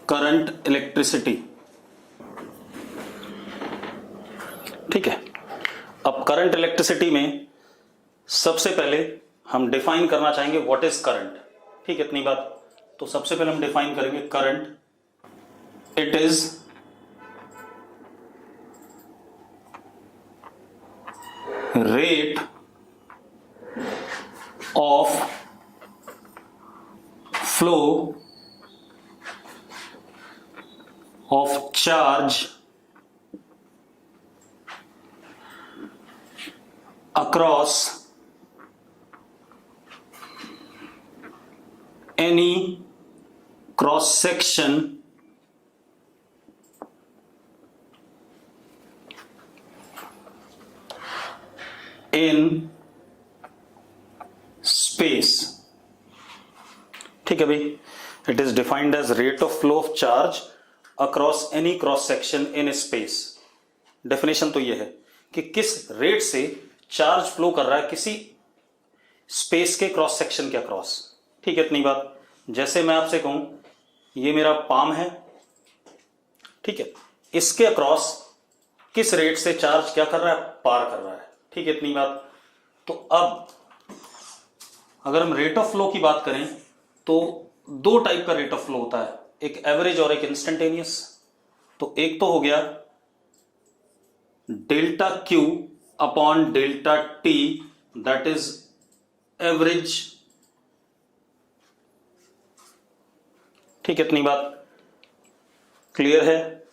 Current electricity. ठीक है, अब करंट इलेक्ट्रिसिटी में सबसे पहले हम डिफाइन करना चाहेंगे व्हाट इज करंट। ठीक है, इतनी बात। तो सबसे पहले हम डिफाइन करेंगे current, it is rate of flow of charge across any cross section in space। ठीक है भाई, it is defined as rate of flow of charge across any cross section in space। Definition तो यह है कि किस rate से charge flow कर रहा है किसी स्पेस के क्रॉस सेक्शन के अक्रॉस। ठीक है, इतनी बात। जैसे मैं आपसे कहूं ये मेरा पाम है, ठीक है, इसके अक्रॉस किस रेट से चार्ज क्या कर रहा है, पार कर रहा है। ठीक है, इतनी बात। तो अब अगर हम रेट ऑफ फ्लो की बात करें तो दो टाइप का रेट ऑफ फ्लो होता है, एक एवरेज और एक इंस्टेंटेनियस। तो एक तो हो गया delta q upon delta t, that is average. ठीक है, इतनी बात क्लियर है।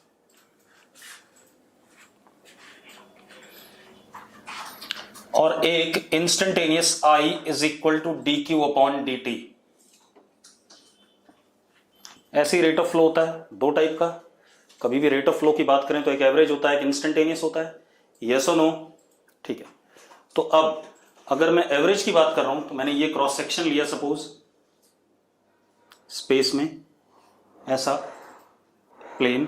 और एक instantaneous I is equal to d q upon d t. ऐसी रेट ऑफ फ्लो होता है दो टाइप का। कभी भी रेट ऑफ फ्लो की बात करें तो एक एवरेज होता है, एक इंस्टेंटेनियस होता है। यस और नो? ठीक है, तो अब अगर मैं एवरेज की बात कर रहा हूं तो मैंने ये क्रॉस सेक्शन लिया सपोज स्पेस में, ऐसा प्लेन,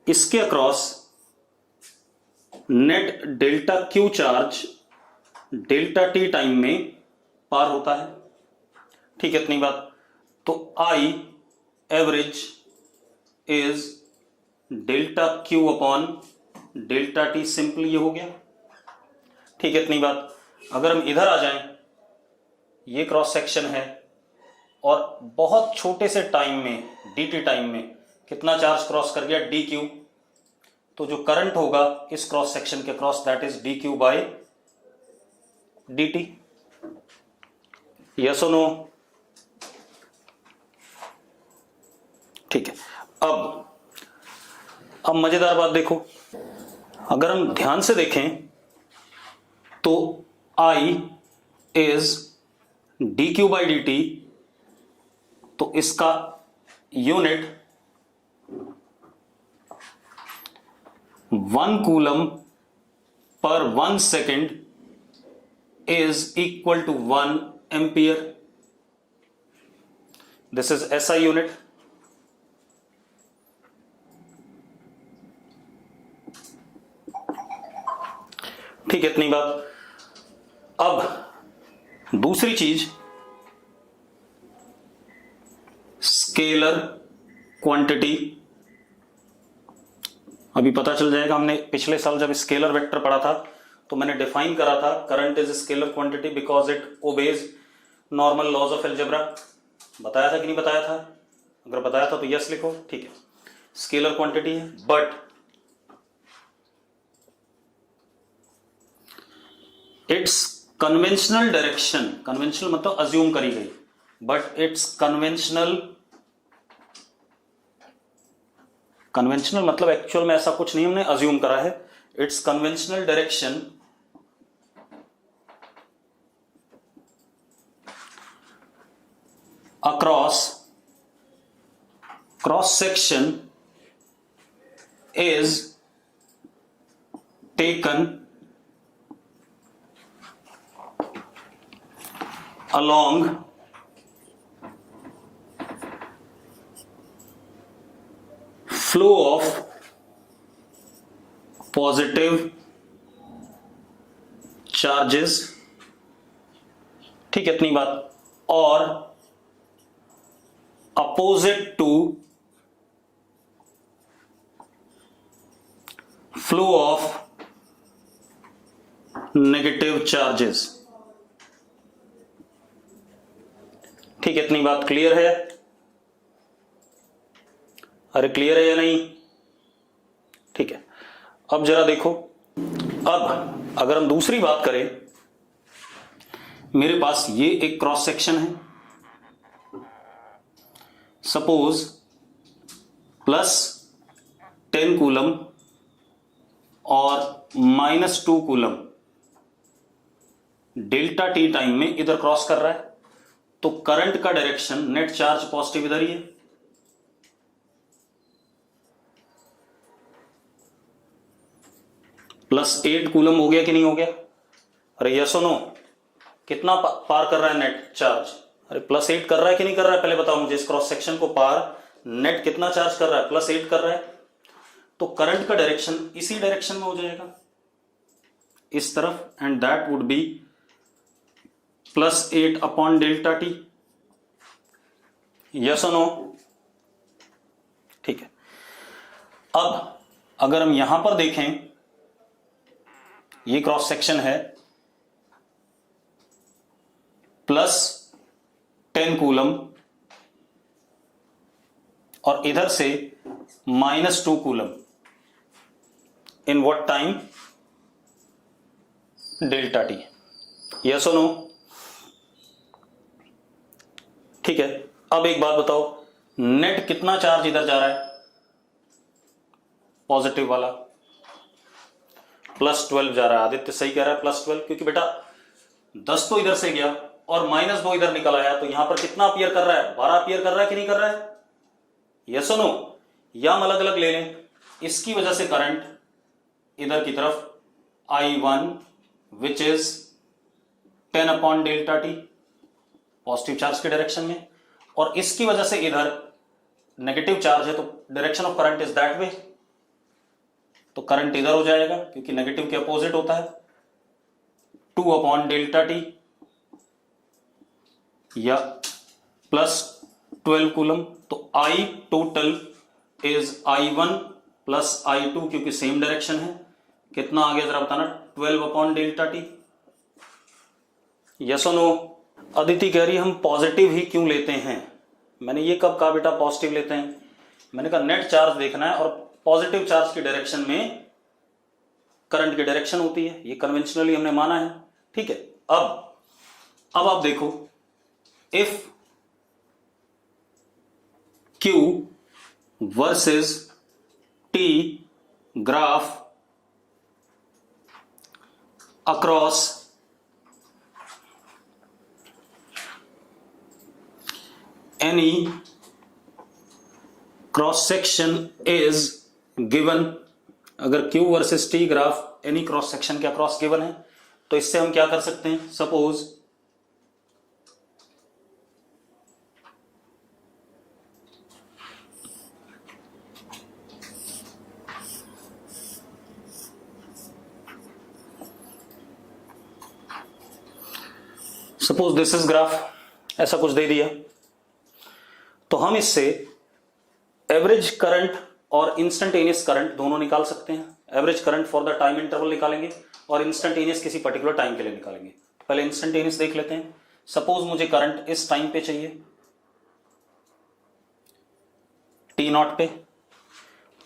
इसके across net delta Q charge delta T time में पार होता है। ठीक है, इतनी बात। तो I average is delta q upon delta T, simple ये हो गया। ठीक है, इतनी बात। अगर हम इधर आ जाएं, ये क्रॉस सेक्शन है और बहुत छोटे से टाइम में, dt टाइम में कितना चार्ज क्रॉस कर गया, dq। तो जो करंट होगा इस क्रॉस सेक्शन के cross, that is dq by dt। Yes और नो? ठीक है, अब मजेदार बात देखो। अगर हम ध्यान से देखें तो I is dq by dt, तो इसका यूनिट 1 कूलम पर 1 second is equal to 1 ampere. This is SI unit. ठीक है, इतनी बात। अब दूसरी चीज, स्केलर क्वांटिटी। अभी पता चल जाएगा, हमने पिछले साल जब स्केलर वेक्टर पढ़ा था तो मैंने डिफाइन करा था current is scalar quantity because it obeys normal laws of algebra. बताया था कि नहीं बताया था? अगर बताया था तो यस लिखो। ठीक है, स्केलर क्वांटिटी है, but it's conventional direction, conventional मतलब अज्यूम करी गई, बट इट्स कन्वेंशनल मतलब एक्चुअल में ऐसा कुछ नहीं हमने अज्यूम करा है। It's conventional direction across cross section is taken along flow of positive charges। ठीक है, इतनी बात। और opposite to flow of negative charges. ठीक है, इतनी बात क्लियर है? अरे क्लियर है या नहीं? ठीक है, अब जरा देखो, अब अगर हम दूसरी बात करें, मेरे पास ये एक क्रॉस सेक्शन है, सपोज +10 कूलम और -2 कूलम डेल्टा टी टाइम में इधर क्रॉस कर रहा है, तो करंट का डायरेक्शन, नेट चार्ज पॉजिटिव इधर ही है। +8 कूलम हो गया कि नहीं हो गया? अरे यस और नो, कितना पार कर रहा है नेट चार्ज? अरे +8 कर रहा है कि नहीं कर रहा है? पहले बताओ मुझे, इस क्रॉस सेक्शन को पार नेट कितना चार्ज कर रहा है? +8 कर रहा है। तो करंट का डायरेक्शन इसी डायरेक्शन में हो जाएगा, इस तरफ, and that would be +8 upon delta T. Yes और नो? ठीक है, अब अगर हम यहां पर देखें, ये क्रॉस सेक्शन है +10 कूलम और इधर से -2 coulomb, in what time? Delta T. Yes और नो? ठीक है, अब एक बात बताओ, नेट कितना चार्ज इधर जा रहा है? पॉजिटिव वाला +12 जा रहा है। आदित्य सही कह रहा है, +12, क्योंकि बेटा 10 तो इधर से गया और -2 इधर निकल आया, तो यहां पर कितना अपीयर कर रहा है? 12 अपीयर कर रहा है कि नहीं कर रहा है? यस और नो? या हम अलग अलग ले लें, इसकी वजह से करंट इधर की तरफ I1 which is 10 upon delta T, positive charge के डायरेक्शन में, और इसकी वजह से इधर नेगेटिव चार्ज है, तो direction of current is that way, तो करंट इधर हो जाएगा क्योंकि नेगेटिव के अपोजिट होता है, 2 अपॉन डेल्टा टी, या +12 कूलम। तो I total is I1 plus I2, क्योंकि सेम डायरेक्शन है। कितना आ गया जरा बताना? 12 अपॉन डेल्टा टी। यस और नो? अदिति कह रही है हम पॉजिटिव ही क्यों लेते हैं? मैंने ये कब कहा बेटा पॉजिटिव लेते हैं? मैंने कहा नेट चार्ज देखना है और पॉजिटिव चार्ज की डायरेक्शन में करंट की डायरेक्शन होती है, ये कन्वेंशनली हमने माना है। ठीक है, अब आप देखो, if Q versus T graph across any cross section is given, अगर Q versus T graph any cross section के अक्रॉस गिवन है, तो इससे हम क्या कर सकते हैं? सपोज दिस इज ग्राफ, ऐसा कुछ दे दिया, तो हम इससे एवरेज करंट और इंस्टेंटेनियस करंट दोनों निकाल सकते हैं। Average current for the time interval निकालेंगे और इंस्टेंटेनियस किसी पर्टिकुलर टाइम के लिए निकालेंगे। पहले इंस्टेंटेनियस देख लेते हैं। सपोज मुझे करंट इस टाइम पे चाहिए, T0 पे,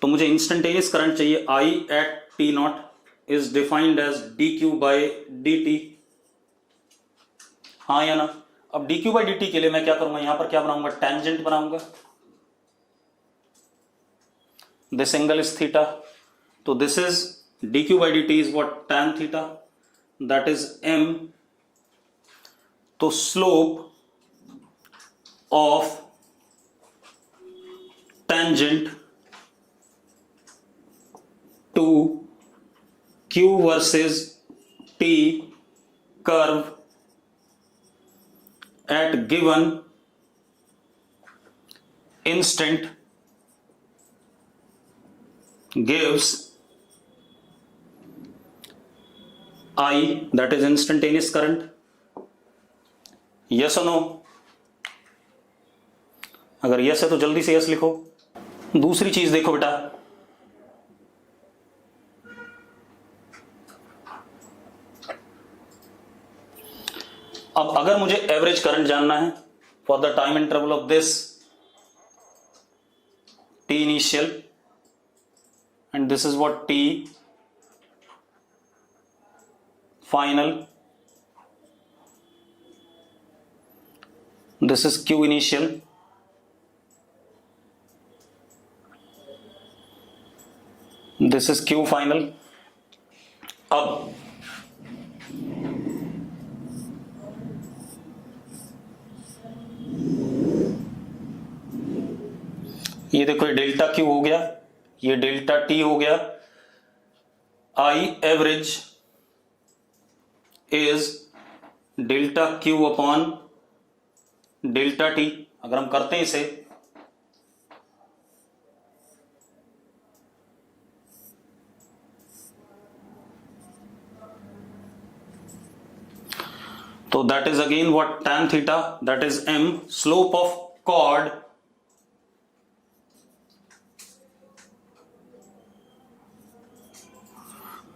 तो मुझे इंस्टेंटेनियस करंट चाहिए। I at T0 is defined as dq by dt, हाँ या ना? अब dq बाई dt के लिए मैं क्या करूंगा? यहां पर क्या बनाऊंगा? टेंजेंट बनाऊंगा। दिस एंगल इज थीटा, तो this is dq by dt is what? tan theta, that is m। तो slope of tangent to q versus t curve at given instant gives I, that is instantaneous current. yes or no? अगर yes है तो जल्दी से yes लिखो। दूसरी चीज देखो बेटा, अब अगर मुझे एवरेज करंट जानना है for the time interval of this T initial and this is what T final, this is Q initial, this is Q final. अब ये देखो ये डेल्टा क्यू हो गया, ये डेल्टा टी हो गया। I average is delta q upon delta T. अगर हम करते हैं इसे तो that is again what tan theta, that is m, slope of chord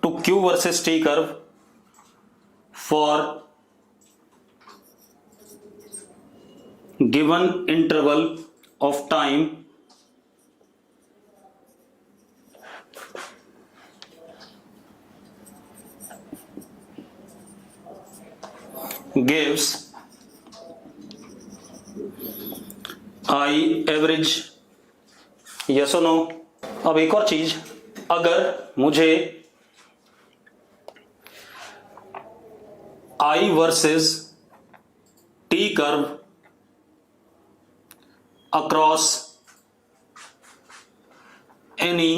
to q versus t curve for given interval of time gives I average, yes or no। अब एक और चीज, अगर मुझे I versus T curve across any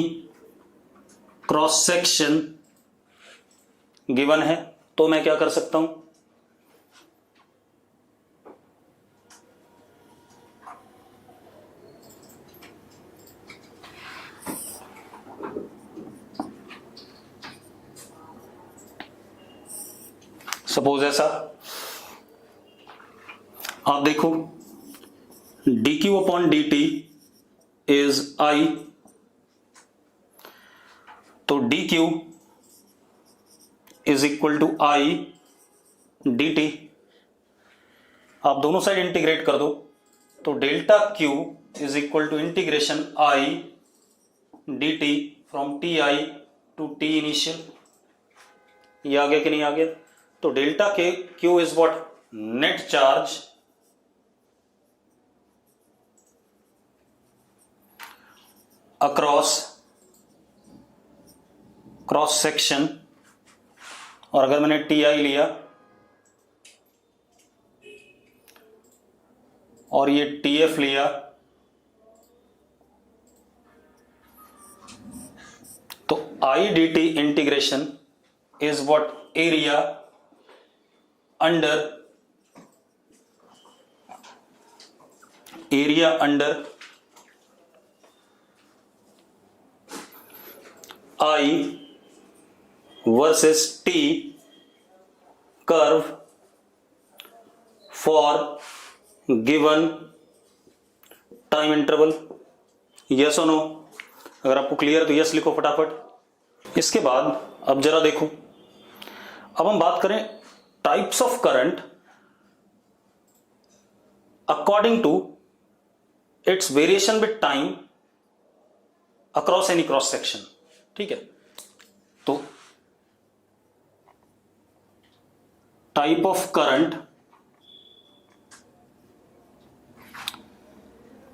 cross section given है, तो मैं क्या कर सकता हूं, सपोज ऐसा आप देखो dq upon dt is I, तो dq is equal to I dt। आप दोनों साइड इंटीग्रेट कर दो तो delta q is equal to integration I dt from ti to t initial. ये आ गया कि नहीं आ गया। तो डेल्टा के Q is what, net charge across cross section, और अगर मैंने टी आई लिया और ये टी एफ लिया तो I D T integration is what, area under I versus T curve for given time interval, yes or no। अगर आपको क्लियर तो यस लिखो फटाफट। इसके बाद अब जरा देखो, अब हम बात करें types of current according to its variation with time across any cross section. ठीक है, तो type of current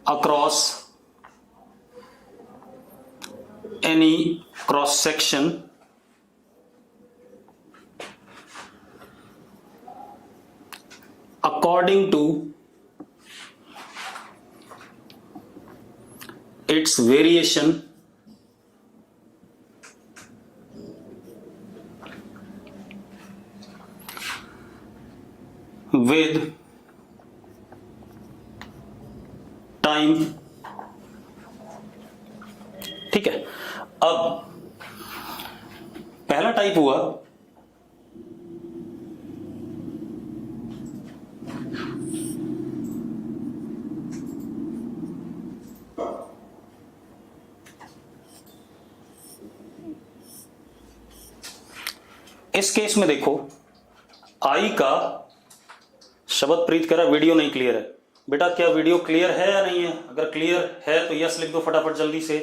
across any cross section according to its variation with time। ठीक है, अब पहला टाइप हुआ इस केस में देखो I का शबदप्रीत कह रहा वीडियो नहीं क्लियर है। बेटा क्या वीडियो क्लियर है या नहीं है? अगर क्लियर है तो यस लिख दो फटाफट जल्दी से।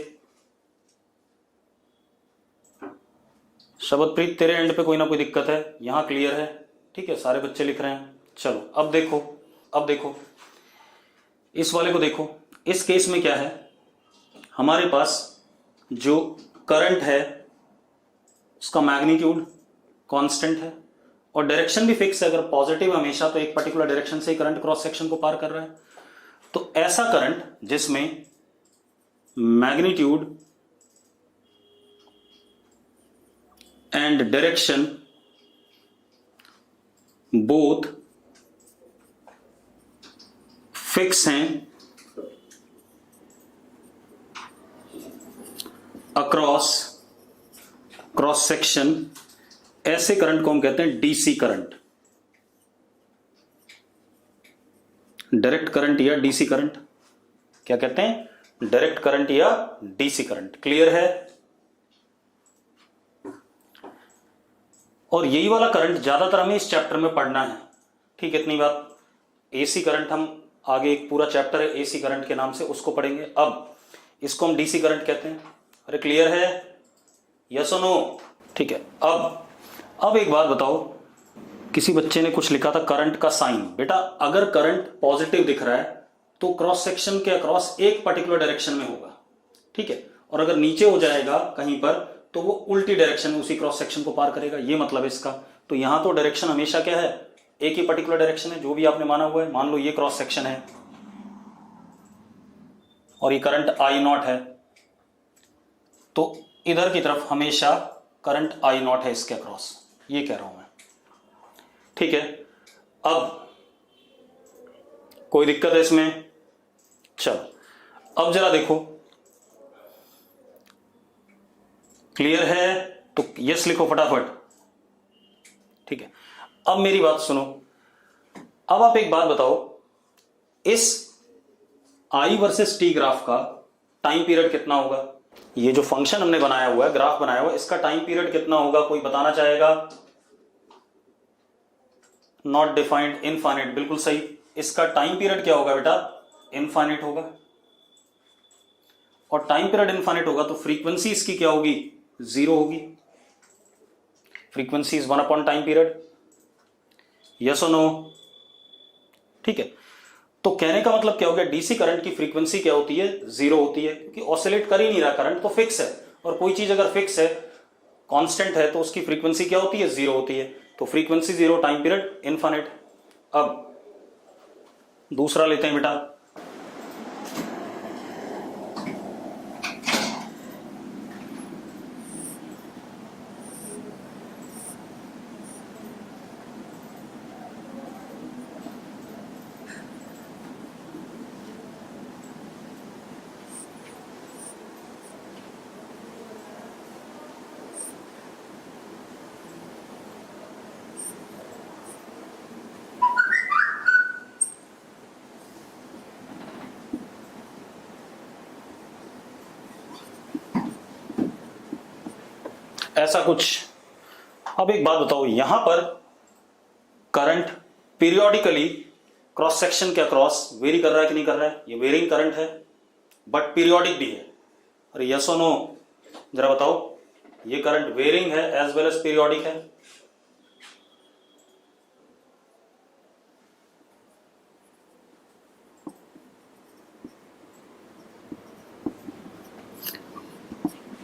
शबदप्रीत तेरे एंड पे कोई ना कोई दिक्कत है, यहां क्लियर है, ठीक है, सारे बच्चे लिख रहे हैं। चलो अब देखो, अब देखो इस वाले को देखो। इस केस में क्या है, हमारे पास जो करंट है उसका मैग्नीट्यूड कांस्टेंट है और डायरेक्शन भी फिक्स है। अगर पॉजिटिव हमेशा तो एक पर्टिकुलर डायरेक्शन से करंट क्रॉस सेक्शन को पार कर रहा है। तो ऐसा करंट जिसमें magnitude and direction both fix हैं अक्रॉस क्रॉस सेक्शन, ऐसे करंट को हम कहते हैं डीसी करंट, डायरेक्ट करंट या डीसी करंट। क्या कहते हैं? डायरेक्ट करंट या डीसी करंट। क्लियर है? और यही वाला करंट ज्यादातर हमें इस चैप्टर में पढ़ना है, ठीक है, इतनी बात। एसी करंट हम आगे एक पूरा चैप्टर है एसी करंट के नाम से, उसको पढ़ेंगे। अब इसको हम डीसी करंट कहते हैं। अरे क्लियर है? यस और नो? ठीक है। अब एक बात बताओ, किसी बच्चे ने कुछ लिखा था करंट का साइन। बेटा अगर करंट पॉजिटिव दिख रहा है तो क्रॉस सेक्शन के अक्रॉस एक पर्टिकुलर डायरेक्शन में होगा, ठीक है, और अगर नीचे हो जाएगा कहीं पर तो वो उल्टी डायरेक्शन में उसी क्रॉस सेक्शन को पार करेगा, ये मतलब है इसका। तो यहां तो डायरेक्शन हमेशा क्या है, एक ही पर्टिकुलर डायरेक्शन है, जो भी आपने माना हुआ है। मान लो ये क्रॉस सेक्शन है और ये करंट आई नॉट है, तो इधर की तरफ हमेशा करंट आई नॉट है इसके अक्रॉस, ये कह रहा हूं मैं, ठीक है। अब कोई दिक्कत है इसमें? चलो अब जरा देखो, क्लियर है तो यस लिखो फटाफट, ठीक है। अब मेरी बात सुनो, अब आप एक बात बताओ, इस आई वर्सेस टी ग्राफ का टाइम पीरियड कितना होगा? ये जो फंक्शन हमने बनाया हुआ है, ग्राफ बनाया हुआ है, इसका टाइम पीरियड कितना होगा? कोई बताना चाहेगा? नॉट डिफाइंड, इनफाइनाइट, बिल्कुल सही। इसका टाइम पीरियड क्या होगा बेटा? इनफाइनाइट होगा। और टाइम पीरियड इनफाइनाइट होगा तो फ्रीक्वेंसी इसकी क्या होगी? जीरो होगी। Frequency is 1 upon time period. Yes और नो? ठीक है। तो कहने का मतलब क्या हो गया, डीसी करंट की फ्रीक्वेंसी क्या होती है? जीरो होती है, क्योंकि ऑसिलेट कर ही नहीं रहा, करंट तो फिक्स है। और कोई चीज अगर फिक्स है, कांस्टेंट है, तो उसकी फ्रीक्वेंसी क्या होती है? जीरो होती है। तो frequency zero, time period infinite. अब दूसरा लेते हैं बेटा, ऐसा कुछ। अब एक बात बताओ, यहां पर करंट पीरियोडिकली क्रॉस सेक्शन के अक्रॉस वेरी कर रहा है कि नहीं कर रहा है? ये वेरिंग करंट है बट पीरियोडिक भी है। अरे यस और नो जरा बताओ, ये करंट वेरिंग है एज वेल एज पीरियोडिक है।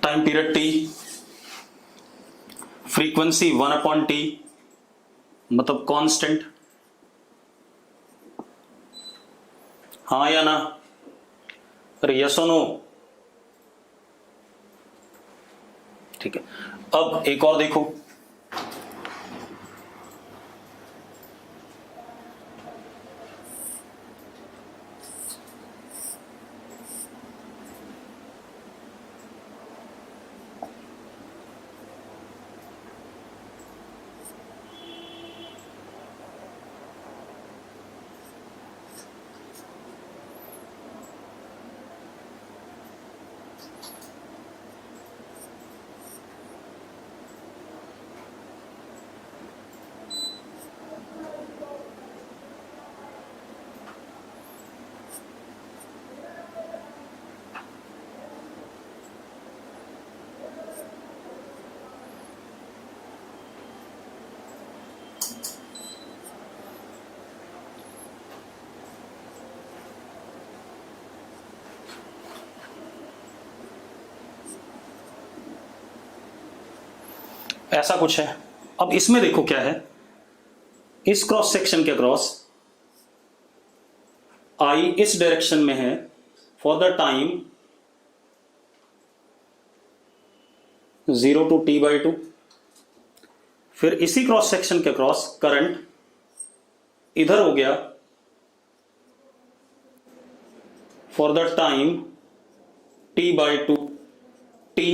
Time period T, frequency 1 upon T, मतलब कांस्टेंट। हाँ या ना? अरे यस और नो? ठीक है। अब एक और देखो, ऐसा कुछ है। अब इसमें देखो क्या है, इस क्रॉस सेक्शन के क्रॉस आई इस डायरेक्शन में है for the time 0 to t/2। फिर इसी क्रॉस सेक्शन के क्रॉस करंट इधर हो गया for the time t/2 t।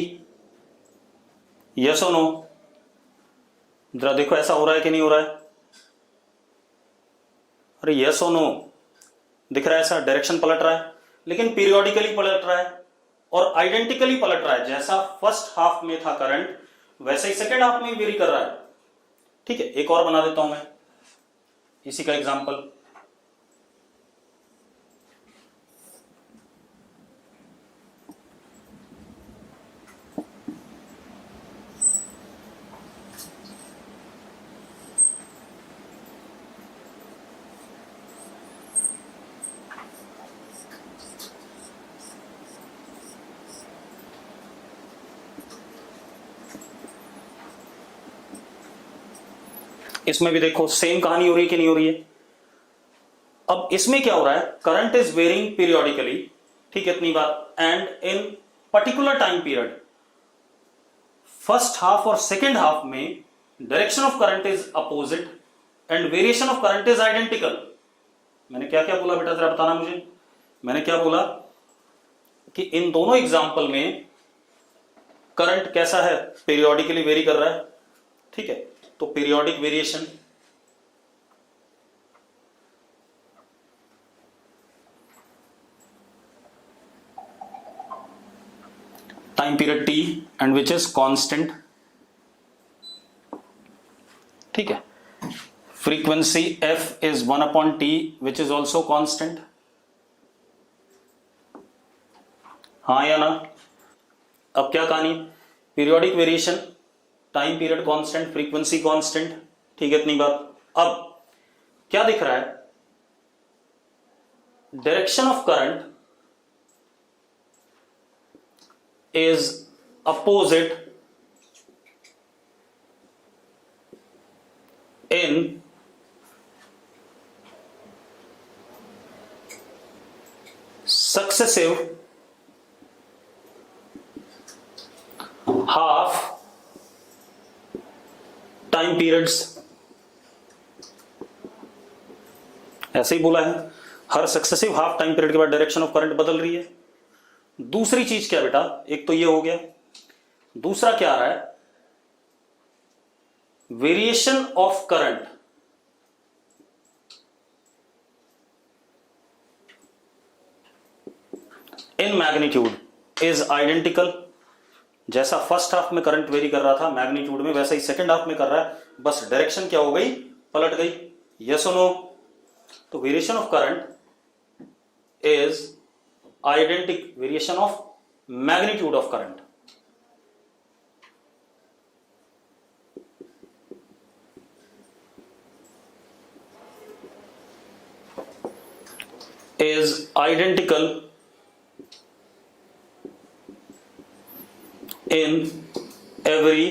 Yes और नो? जरा देखो ऐसा हो रहा है कि नहीं हो रहा है? अरे यस और नो? दिख रहा है ऐसा, डायरेक्शन पलट रहा है, लेकिन पीरियोडिकली पलट रहा है और आइडेंटिकली पलट रहा है। जैसा फर्स्ट हाफ में था करंट, वैसे ही सेकेंड हाफ में वेरी कर रहा है। ठीक है, एक और बना देता हूं मैं इसी का एग्जांपल। इसमें भी देखो सेम कहानी हो रही है कि नहीं हो रही है? अब इसमें क्या हो रहा है, करंट इज वेरिंग पीरियोडिकली, ठीक है, इतनी बात, and in particular time period first half और सेकेंड हाफ में direction of current is opposite and variation of current is identical. मैंने क्या क्या बोला बेटा, जरा बताना मुझे। मैंने क्या बोला कि इन दोनों एग्जाम्पल में करंट कैसा है, पीरियोडिकली वेरी कर रहा है। ठीक है, तो periodic variation time period t and which is constant. ठीक है, frequency f is 1/t which is also constant. हाँ या ना? अब क्या कहानी, periodic variation, time period constant, frequency constant, ठीक है, इतनी बात। अब क्या दिख रहा है, direction of current is opposite in successive half time periods. ऐसे ही बोला है, हर सक्सेसिव हाफ टाइम पीरियड के बाद डायरेक्शन ऑफ करंट बदल रही है। दूसरी चीज क्या बेटा, एक तो ये हो गया, दूसरा क्या आ रहा है, variation of current in magnitude is identical. जैसा फर्स्ट हाफ में करंट वेरी कर रहा था मैग्नीट्यूड में, वैसा ही सेकंड हाफ में कर रहा है, बस डायरेक्शन क्या हो गई, पलट गई। यस और नो? तो variation of current is identical, variation of magnitude of current is identical in every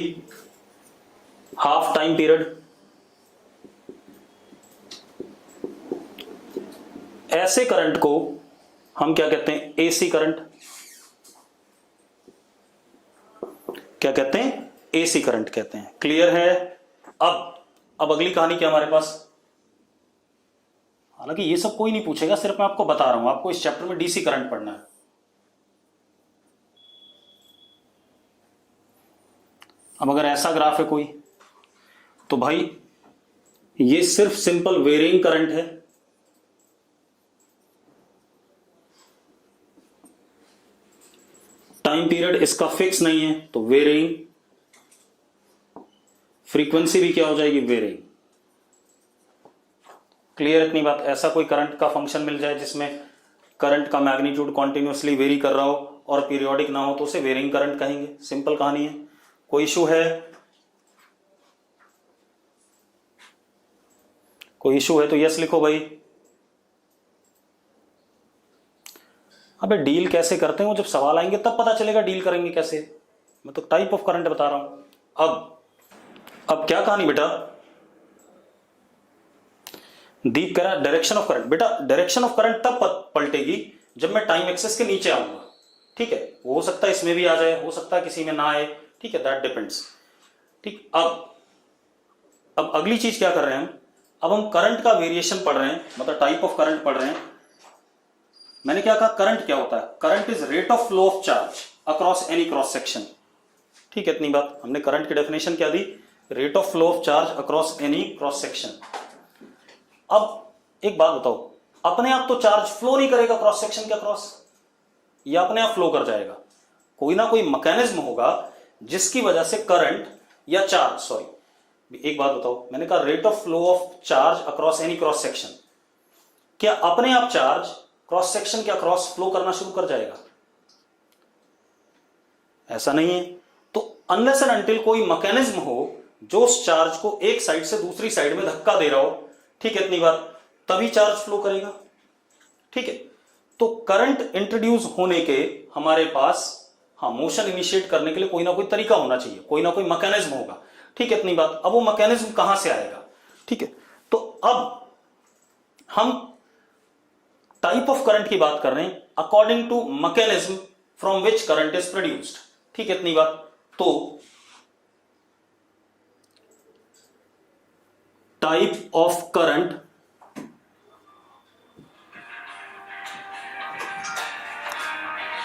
half time period। ऐसे करंट को हम क्या कहते हैं, एसी करंट। क्या कहते हैं, एसी करंट कहते हैं। क्लियर है? अब अगली कहानी क्या हमारे पास, हालांकि ये सब कोई नहीं पूछेगा, सिर्फ मैं आपको बता रहा हूं, आपको इस चैप्टर में डीसी करंट पढ़ना है। अब अगर ऐसा ग्राफ है कोई, तो भाई ये सिर्फ सिंपल वेरिंग करंट है। टाइम पीरियड इसका फिक्स नहीं है, तो वेरिंग। फ्रीक्वेंसी भी क्या हो जाएगी, वेरिंग। क्लियर इतनी बात? ऐसा कोई करंट का फंक्शन मिल जाए जिसमें करंट का मैग्नीट्यूड कॉन्टिन्यूसली वेरी कर रहा हो और पीरियोडिक ना हो, तो उसे वेरिंग करंट कहेंगे। सिंपल कहानी है। कोई इशू है? कोई इशू है तो यस लिखो भाई। अबे डील कैसे करते हैं वो जब सवाल आएंगे तब पता चलेगा, डील करेंगे कैसे। मैं तो टाइप ऑफ करंट बता रहा हूं। अब अब क्या कहानी बेटा, दीप कह रहा डायरेक्शन ऑफ करंट। बेटा डायरेक्शन ऑफ करंट तब पलटेगी जब मैं टाइम एक्सेस के नीचे आऊंगा, ठीक है। हो सकता है इसमें भी आ जाए, हो सकता है किसी में ना आए, ठीक है, दैट डिपेंड्स। ठीक, अब अगली चीज क्या कर रहे हैं हम, अब हम करंट का वेरिएशन पढ़ रहे हैं, मतलब टाइप ऑफ करंट पढ़ रहे हैं। मैंने क्या कहा, करंट क्या होता है, current is rate of flow of charge across any cross section. ठीक है, इतनी बात हमने करंट की डेफिनेशन क्या दी, rate of flow of charge across any cross section. अब एक बात बताओ, अपने आप तो चार्ज फ्लो नहीं करेगा क्रॉस सेक्शन के अक्रॉस, या अपने आप फ्लो कर जाएगा? कोई ना कोई मैकेनिज्म होगा जिसकी वजह से करंट या चार्ज, सॉरी एक बात बताओ, मैंने कहा rate of flow of charge across any cross section, क्या अपने आप चार्ज क्रॉस सेक्शन के अक्रॉस फ्लो करना शुरू कर जाएगा? ऐसा नहीं है। तो अनलेस एंड अनटिल कोई मैकेनिज्म हो जो उस चार्ज को एक साइड से दूसरी साइड में धक्का दे रहा हो, ठीक है, इतनी बात, तभी चार्ज फ्लो करेगा। ठीक है, तो करंट इंट्रोड्यूस होने के हमारे पास, हाँ, मोशन इनिशिएट करने के लिए कोई ना कोई तरीका होना चाहिए, कोई ना कोई मैकेनिज्म होगा। ठीक है, इतनी बात। अब वो मैकेनिज्म कहां से आएगा? ठीक है, तो अब हम टाइप ऑफ करंट की बात कर रहे हैं according to mechanism from which current is produced. ठीक है, इतनी बात। तो type of current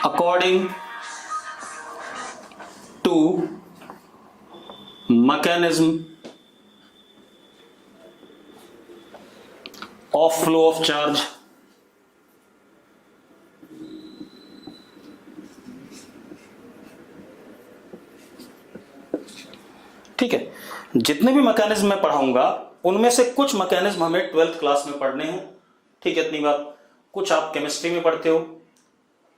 according to mechanism of flow of charge ठीक है, जितने भी मैकेनिज्म मैं पढ़ाऊंगा उनमें से कुछ मैकेनिज्म हमें 12th क्लास में पढ़ने हैं। ठीक है, इतनी बात। कुछ आप केमिस्ट्री में पढ़ते हो,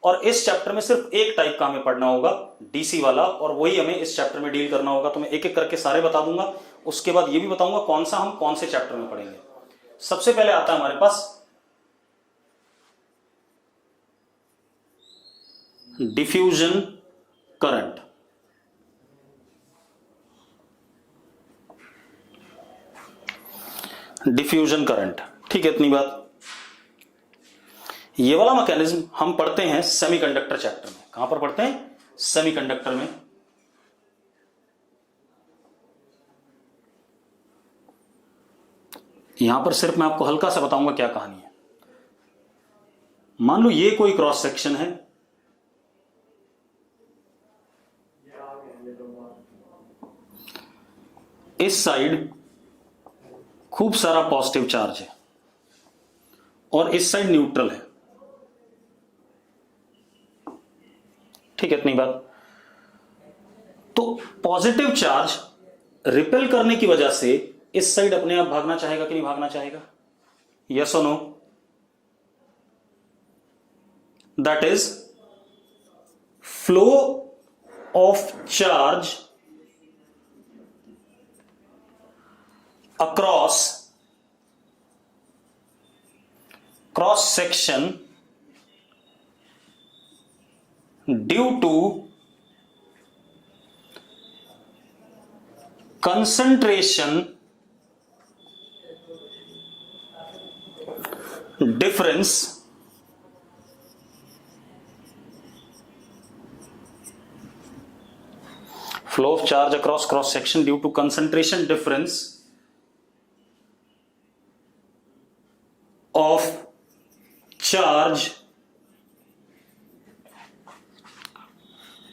और इस चैप्टर में सिर्फ एक टाइप का हमें पढ़ना होगा, डीसी वाला, और वही हमें इस चैप्टर में डील करना होगा। तो मैं एक एक करके सारे बता दूंगा, उसके बाद ये भी बताऊंगा कौन सा हम कौन से चैप्टर में पढ़ेंगे। सबसे पहले आता है हमारे पास डिफ्यूजन करंट। डिफ्यूजन करंट, ठीक है, इतनी बात। ये वाला मैकेनिज्म हम पढ़ते हैं सेमीकंडक्टर चैप्टर में। कहां पर पढ़ते हैं? सेमीकंडक्टर में। यहां पर सिर्फ मैं आपको हल्का सा बताऊंगा क्या कहानी है। मान लो ये कोई क्रॉस सेक्शन है, इस साइड खूब सारा पॉजिटिव चार्ज है और इस साइड न्यूट्रल है। ठीक है, इतनी बात। तो पॉजिटिव चार्ज रिपेल करने की वजह से इस साइड अपने आप भागना चाहेगा कि नहीं भागना चाहेगा? यस और no? That is flow of charge across cross section due to concentration difference flow of charge across cross section due to concentration difference of charge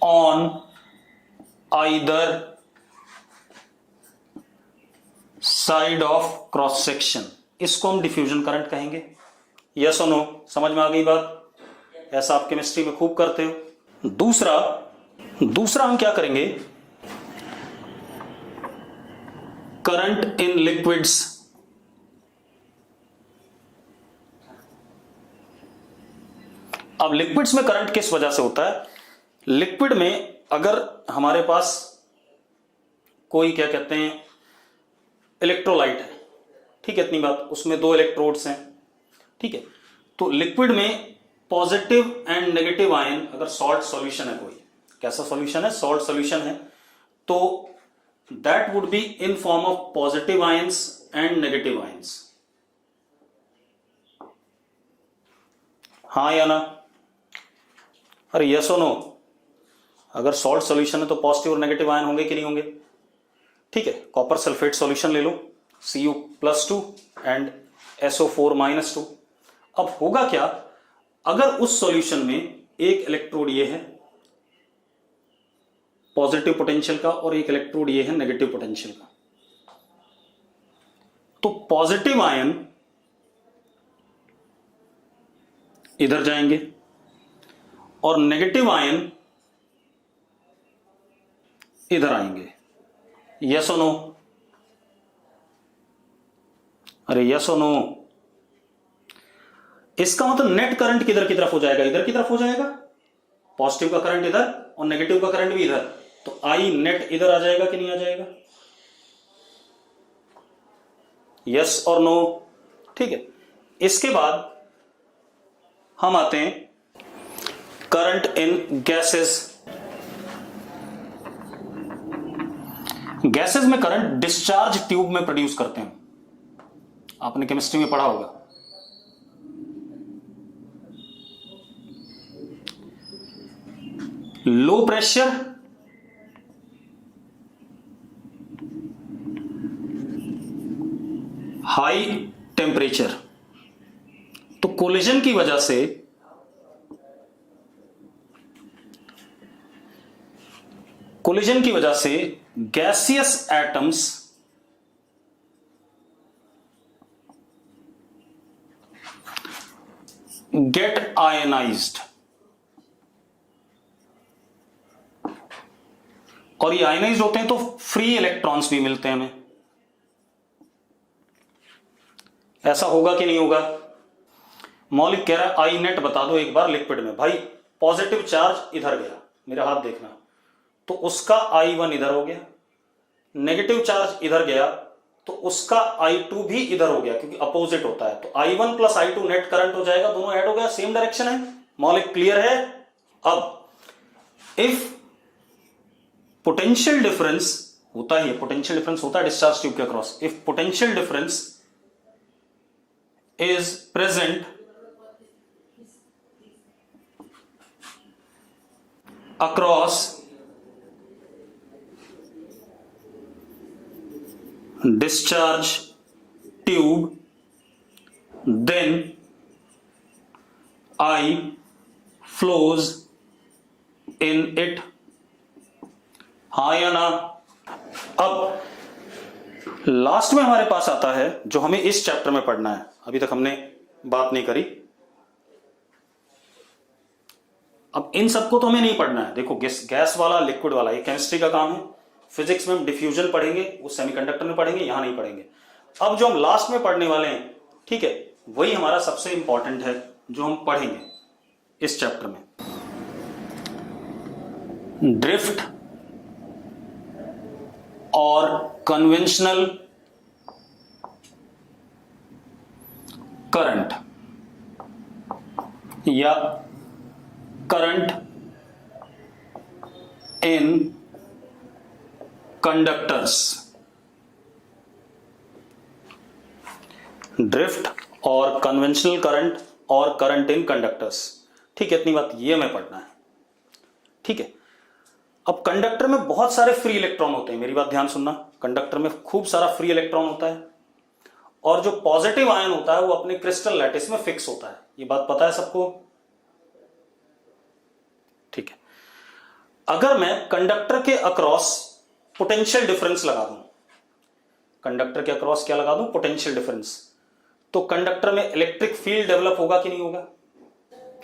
on either side of cross section, इसको हम diffusion current कहेंगे। Yes और no? समझ में आ गई बात? ऐसा आप केमिस्ट्री में खूब करते हो। दूसरा हम क्या करेंगे, करंट इन लिक्विड्स। अब लिक्विड्स में करंट किस वजह से होता है? लिक्विड में अगर हमारे पास कोई क्या कहते हैं इलेक्ट्रोलाइट है, ठीक है, इतनी बात, उसमें 2 इलेक्ट्रोड्स हैं, ठीक है, तो लिक्विड में पॉजिटिव एंड नेगेटिव आयन, अगर सॉल्ट सॉल्यूशन है, कोई कैसा सॉल्यूशन है, सॉल्ट सॉल्यूशन है, तो that would be in form of positive ions and negative ions. हाँ या ना? अरे यस और नो? अगर सॉल्ट सॉल्यूशन है तो पॉजिटिव और नेगेटिव आयन होंगे कि नहीं होंगे? ठीक है, कॉपर सल्फेट सॉल्यूशन ले लो, Cu+2 एंड SO4-2। अब होगा क्या अगर उस सॉल्यूशन में एक इलेक्ट्रोड ये है पॉजिटिव पोटेंशियल का और एक इलेक्ट्रोड ये है नेगेटिव पोटेंशियल का, तो पॉजिटिव आयन इधर जाएंगे और नेगेटिव आयन इधर आएंगे। यस और नो? अरे यस और नो? इसका मतलब नेट करंट किधर की तरफ हो जाएगा? इधर की तरफ हो जाएगा। पॉजिटिव का करंट इधर और नेगेटिव का करंट भी इधर, तो आई नेट इधर आ जाएगा कि नहीं आ जाएगा? यस और नो? ठीक है, इसके बाद हम आते हैं करंट इन गैसेस। गैसेस में करंट डिस्चार्ज ट्यूब में प्रोड्यूस करते हैं, आपने केमिस्ट्री में पढ़ा होगा। लो प्रेशर हाई टेम्परेचर, तो कोलिजन की वजह से गैसियस एटम्स गेट आयनाइज्ड, और ये आयनाइज्ड होते हैं तो फ्री इलेक्ट्रॉन्स भी मिलते हैं हमें। ऐसा होगा कि नहीं होगा? मौलिक कह रहा है आई नेट बता दो एक बार लिक्विड में। भाई पॉजिटिव चार्ज इधर गया, मेरा हाथ देखना, तो उसका I1 इधर हो गया, नेगेटिव चार्ज इधर गया तो उसका I2 भी इधर हो गया, क्योंकि अपोजिट होता है, तो I1 plus I2 net current हो जाएगा, दोनों ऐड हो गया, सेम डायरेक्शन है। मौलिक क्लियर है? अब इफ पोटेंशियल डिफरेंस होता है, पोटेंशियल डिफरेंस होता है डिस्चार्ज ट्यूब के across, if potential difference is present across discharge tube, then I flows in it। हाँ या ना? अब लास्ट में हमारे पास आता है जो हमें इस चैप्टर में पढ़ना है, अभी तक हमने बात नहीं करी। अब इन सबको तो हमें नहीं पढ़ना है, देखो गैस वाला लिक्विड वाला ये केमिस्ट्री का काम है, फिजिक्स में हम डिफ्यूजन पढ़ेंगे, वो सेमीकंडक्टर में पढ़ेंगे, यहां नहीं पढ़ेंगे। अब जो हम लास्ट में पढ़ने वाले हैं, ठीक है, वही हमारा सबसे इंपॉर्टेंट है जो हम पढ़ेंगे इस चैप्टर में। ड्रिफ्ट और कन्वेंशनल करंट या करंट इन कंडक्टर्स। ड्रिफ्ट और कन्वेंशनल करंट और करंट इन कंडक्टर्स, ठीक है, इतनी बात ये हमें पढ़ना है। ठीक है, अब कंडक्टर में बहुत सारे फ्री इलेक्ट्रॉन होते हैं, मेरी बात ध्यान सुनना, कंडक्टर में खूब सारा फ्री इलेक्ट्रॉन होता है, और जो पॉजिटिव आयन होता है वो अपने क्रिस्टल लैटिस में फिक्स होता है, ये बात पता है सबको? ठीक है, अगर मैं कंडक्टर के अक्रॉस पोटेंशियल डिफरेंस लगा दूं, कंडक्टर के अक्रॉस क्या लगा दूं? पोटेंशियल डिफरेंस, तो कंडक्टर में इलेक्ट्रिक फील्ड डेवलप होगा कि नहीं होगा?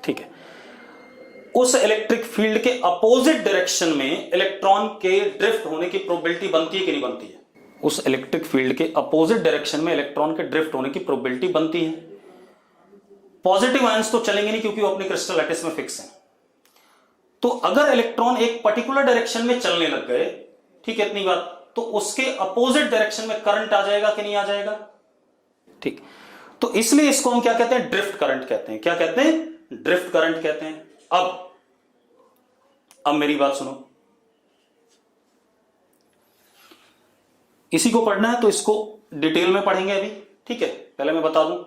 ठीक है, उस इलेक्ट्रिक फील्ड के अपोजिट डायरेक्शन में इलेक्ट्रॉन के ड्रिफ्ट होने की प्रोबेबिलिटी बनती है कि नहीं बनती है? उस इलेक्ट्रिक फील्ड के अपोजिट डायरेक्शन में इलेक्ट्रॉन के ड्रिफ्ट होने की प्रोबेबिलिटी बनती है। पॉजिटिव आयंस तो चलेंगे नहीं क्योंकि वो अपने क्रिस्टल लैटिस में फिक्स हैं। तो अगर इलेक्ट्रॉन एक पर्टिकुलर डायरेक्शन में चलने लग गए, ठीक है, इतनी बात, तो उसके अपोजिट डायरेक्शन में करंट आ जाएगा कि नहीं आ जाएगा? ठीक, तो इसलिए इसको हम क्या कहते हैं? ड्रिफ्ट करंट कहते हैं। क्या कहते हैं? ड्रिफ्ट करंट कहते हैं। अब मेरी बात सुनो, इसी को पढ़ना है तो इसको डिटेल में पढ़ेंगे अभी, ठीक है। पहले मैं बता दूं,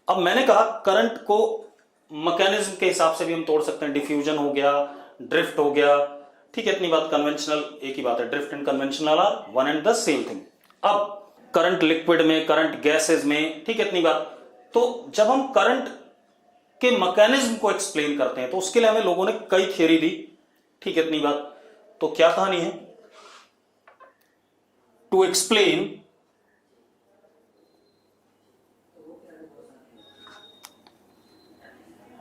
अब मैंने कहा करंट को मैकेनिज्म के हिसाब से भी हम तोड़ सकते हैं, डिफ्यूजन हो गया, ड्रिफ्ट हो गया, ठीक है। इतनी बात, कन्वेंशनल एक ही बात है, drift and conventional are one and the same thing. अब करंट लिक्विड में, करंट गैसेस में, ठीक है, इतनी बात। तो जब हम करंट के मैकेनिज्म को एक्सप्लेन करते हैं तो उसके लिए हमें लोगों ने कई थ्योरी दी, ठीक है, इतनी बात। तो क्या कहानी है, to explain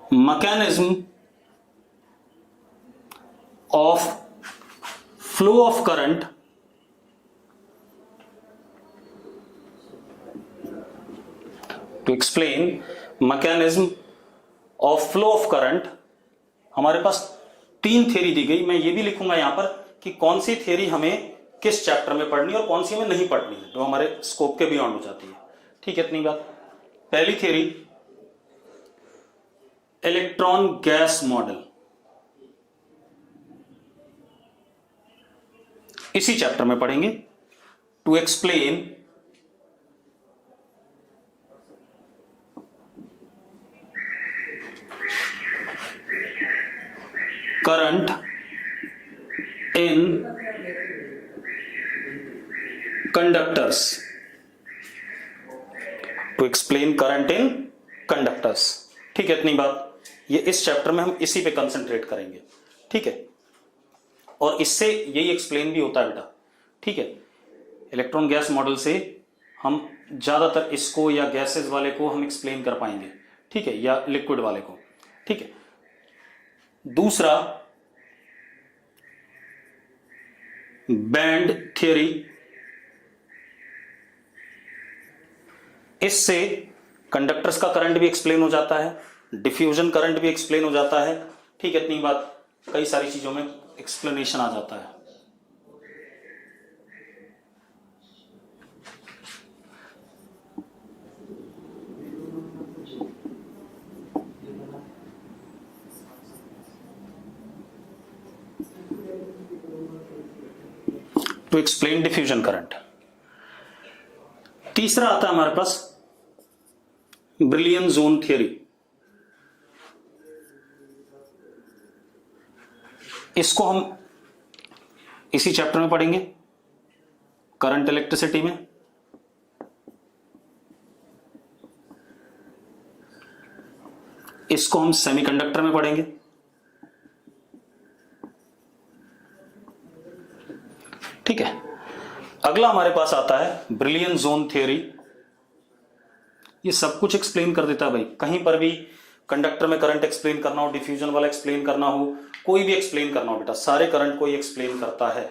mechanism of flow of current to explain mechanism of flow of current, हमारे पास 3 थ्योरी दी गई। मैं ये भी लिखूंगा यहां पर कि कौन सी थ्योरी हमें किस चैप्टर में पढ़नी है और कौन सी हमें नहीं पढ़नी है, जो हमारे स्कोप के बियॉन्ड हो जाती है, ठीक है, इतनी बात। पहली थ्योरी इलेक्ट्रॉन गैस मॉडल, इसी चैप्टर में पढ़ेंगे। To explain current in conductors, to explain current in conductors, ठीक है, इतनी बात। ये इस चैप्टर में हम इसी पे कंसंट्रेट करेंगे, ठीक है। और इससे यही एक्सप्लेन भी होता है बेटा, ठीक है। इलेक्ट्रॉन गैस मॉडल से हम ज्यादातर इसको या गैसेस वाले को हम एक्सप्लेन कर पाएंगे, ठीक है, या लिक्विड वाले को, ठीक है। दूसरा बैंड थ्योरी, इससे कंडक्टर्स का करंट भी एक्सप्लेन हो जाता है, डिफ्यूजन करंट भी एक्सप्लेन हो जाता है, ठीक है, इतनी बात। कई सारी चीजों में एक्सप्लेनेशन आ जाता है। To explain diffusion current. तीसरा आता है हमारे पास ब्रिलियन जोन थ्योरी, इसको हम इसी चैप्टर में पढ़ेंगे, करंट इलेक्ट्रिसिटी में। इसको हम सेमीकंडक्टर में पढ़ेंगे, ठीक है। अगला हमारे पास आता है ब्रिलियन जोन थ्योरी। ये सब कुछ एक्सप्लेन कर देता है भाई, कहीं पर भी कंडक्टर में करंट एक्सप्लेन करना हो, डिफ्यूजन वाला एक्सप्लेन करना हो, कोई भी एक्सप्लेन करना हो बेटा, सारे करंट को ही एक्सप्लेन करता है,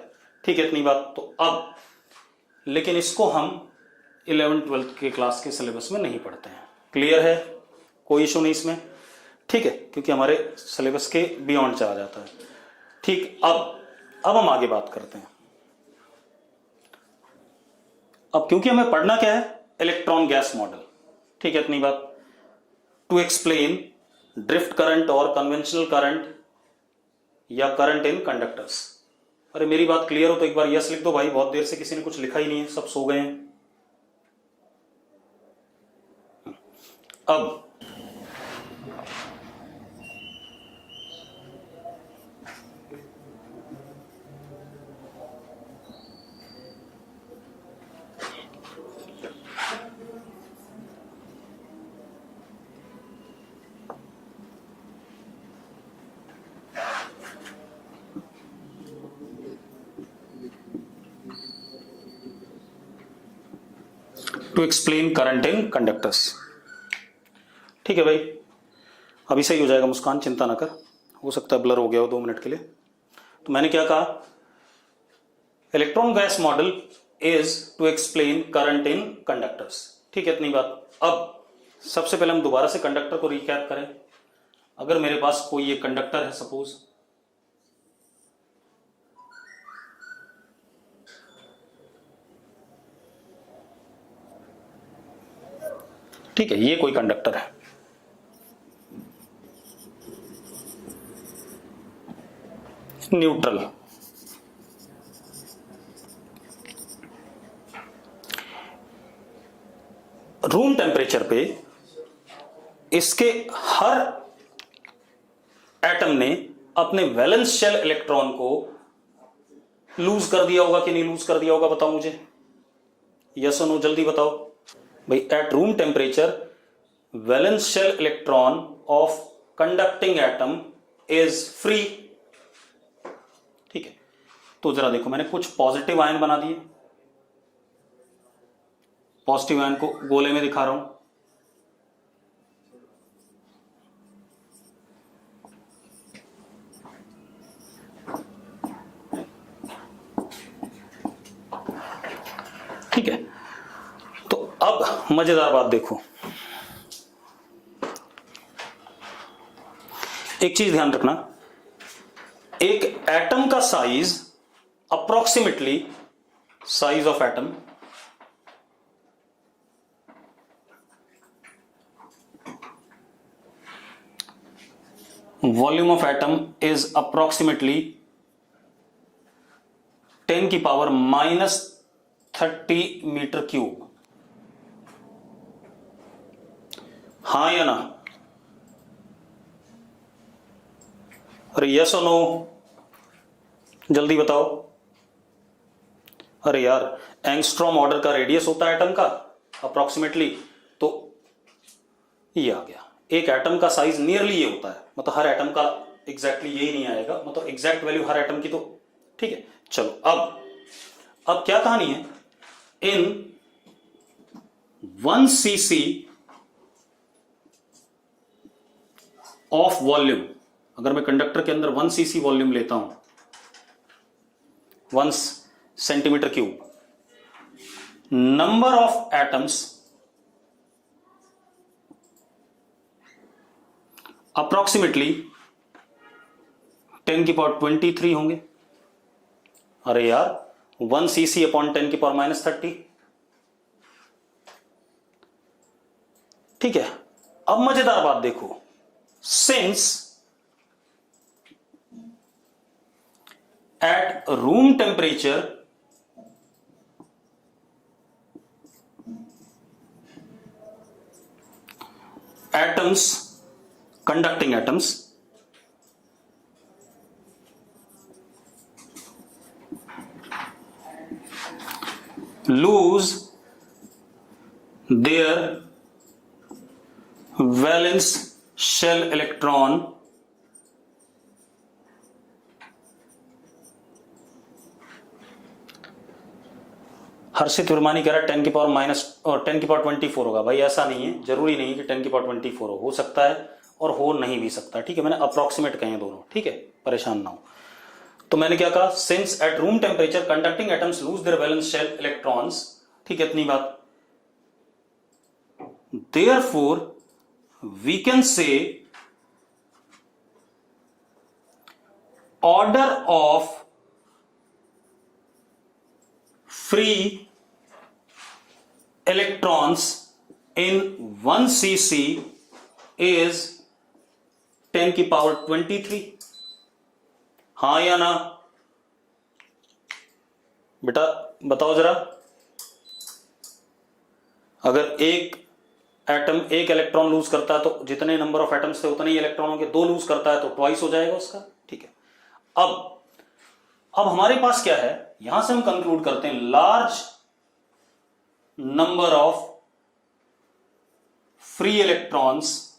ठीक है, इतनी बात। तो अब लेकिन इसको हम 11th-12th के क्लास के सिलेबस में नहीं पढ़ते हैं, क्लियर है, कोई इशू नहीं इसमें, ठीक है, क्योंकि हमारे सिलेबस के बियॉन्ड चला जाता है, ठीक। अब हम आगे बात करते हैं। अब क्योंकि हमें पढ़ना क्या है, इलेक्ट्रॉन गैस मॉडल, ठीक है, इतनी बात। टू एक्सप्लेन ड्रिफ्ट करंट और कन्वेंशनल करंट या करंट इन कंडक्टर्स। अरे मेरी बात क्लियर हो तो एक बार यस लिख दो भाई, बहुत देर से किसी ने कुछ लिखा ही नहीं है, सब सो गए हैं। अब to explain current in conductors, ठीक है भाई। अभी सही हो जाएगा मुस्कान, चिंता ना कर, हो सकता है ब्लर हो गया हो 2 मिनट के लिए। तो मैंने क्या कहा, electron gas model is to explain current in conductors, ठीक है, इतनी बात। अब सबसे पहले हम दोबारा से कंडक्टर को रिकैप करें। अगर मेरे पास कोई एक कंडक्टर है सपोज, ठीक है, ये कोई कंडक्टर है, न्यूट्रल, रूम टेम्परेचर पे इसके हर एटम ने अपने वैलेंस शेल इलेक्ट्रॉन को लूज कर दिया होगा कि नहीं लूज कर दिया होगा, बताओ मुझे, यस और नो, जल्दी बताओ भाई। At room temperature valence shell electron of conducting atom is free. ठीक है, तो जरा देखो मैंने कुछ पॉजिटिव आयन बना दिए, पॉजिटिव आयन को गोले में दिखा रहा हूं। ठीक है, तो अब मजेदार बात देखो, एक चीज ध्यान रखना, एक एटम का size approximately, size of atom volume of atom is approximately 10 की पावर -30 मीटर क्यूब। हाँ या ना? अरे यस और नो, जल्दी बताओ। अरे यार, एंगस्ट्रॉम ऑर्डर का रेडियस होता है एटम का अप्रोक्सीमेटली, तो ये आ गया। एक एटम का साइज नियरली ये होता है, मतलब हर एटम का एग्जैक्टली यही नहीं आएगा, मतलब एग्जैक्ट वैल्यू हर एटम की, तो ठीक है। चलो अब क्या कहानी है, इन 1 cc ऑफ वॉल्यूम, अगर मैं कंडक्टर के अंदर 1 cc वॉल्यूम लेता हूं, 1 centimetre cube, number of atoms approximately 10 की पावर 23 होंगे। अरे यार, 1 cc अपॉन 10 की पावर -30। ठीक है, अब मजेदार बात देखो, since at room temperature atoms, conducting atoms lose their valence shell electron हर्षित विरमानी कह रहा है 10 की पावर माइनस और 10 की पावर 24 होगा। भाई ऐसा नहीं है, जरूरी नहीं है कि 10 की पावर 24 हो सकता है और हो नहीं भी सकता। ठीक है, मैंने अप्रोक्सीमेट कहे दोनों, ठीक है, परेशान ना हो। तो मैंने क्या कहा, since at room temperature conducting atoms lose their valence shell electrons, ठीक है, इतनी बात। Therefore we can say order of free electrons in 1 cc is 10 की पावर 23। हाँ या ना बेटा, बताओ जरा। अगर एक एटम एक इलेक्ट्रॉन लूज करता है तो जितने नंबर ऑफ एटम्स थे उतने ही इलेक्ट्रॉनों के 2 लूज करता है तो ट्वाइस हो जाएगा उसका। ठीक है, अब हमारे पास क्या है, यहां से हम कंक्लूड करते हैं large number of free electrons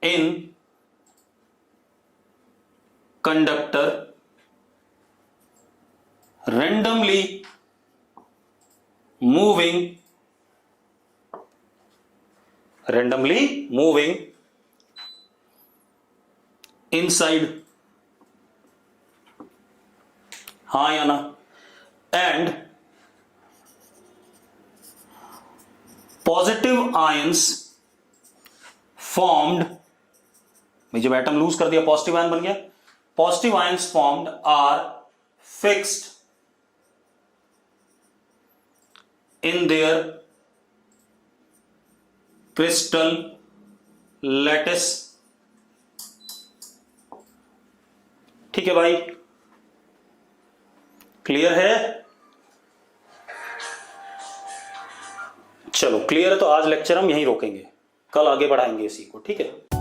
in conductor randomly moving inside, हाँ या ना, and पॉजिटिव आयंस फॉर्म्ड, जब एटम लूज कर दिया पॉजिटिव आयन बन गया, positive ions formed are fixed in their crystal lattice। ठीक है भाई, क्लियर है? चलो क्लियर है, तो आज लेक्चर हम यहीं रोकेंगे, कल आगे बढ़ाएंगे इसी को, ठीक है।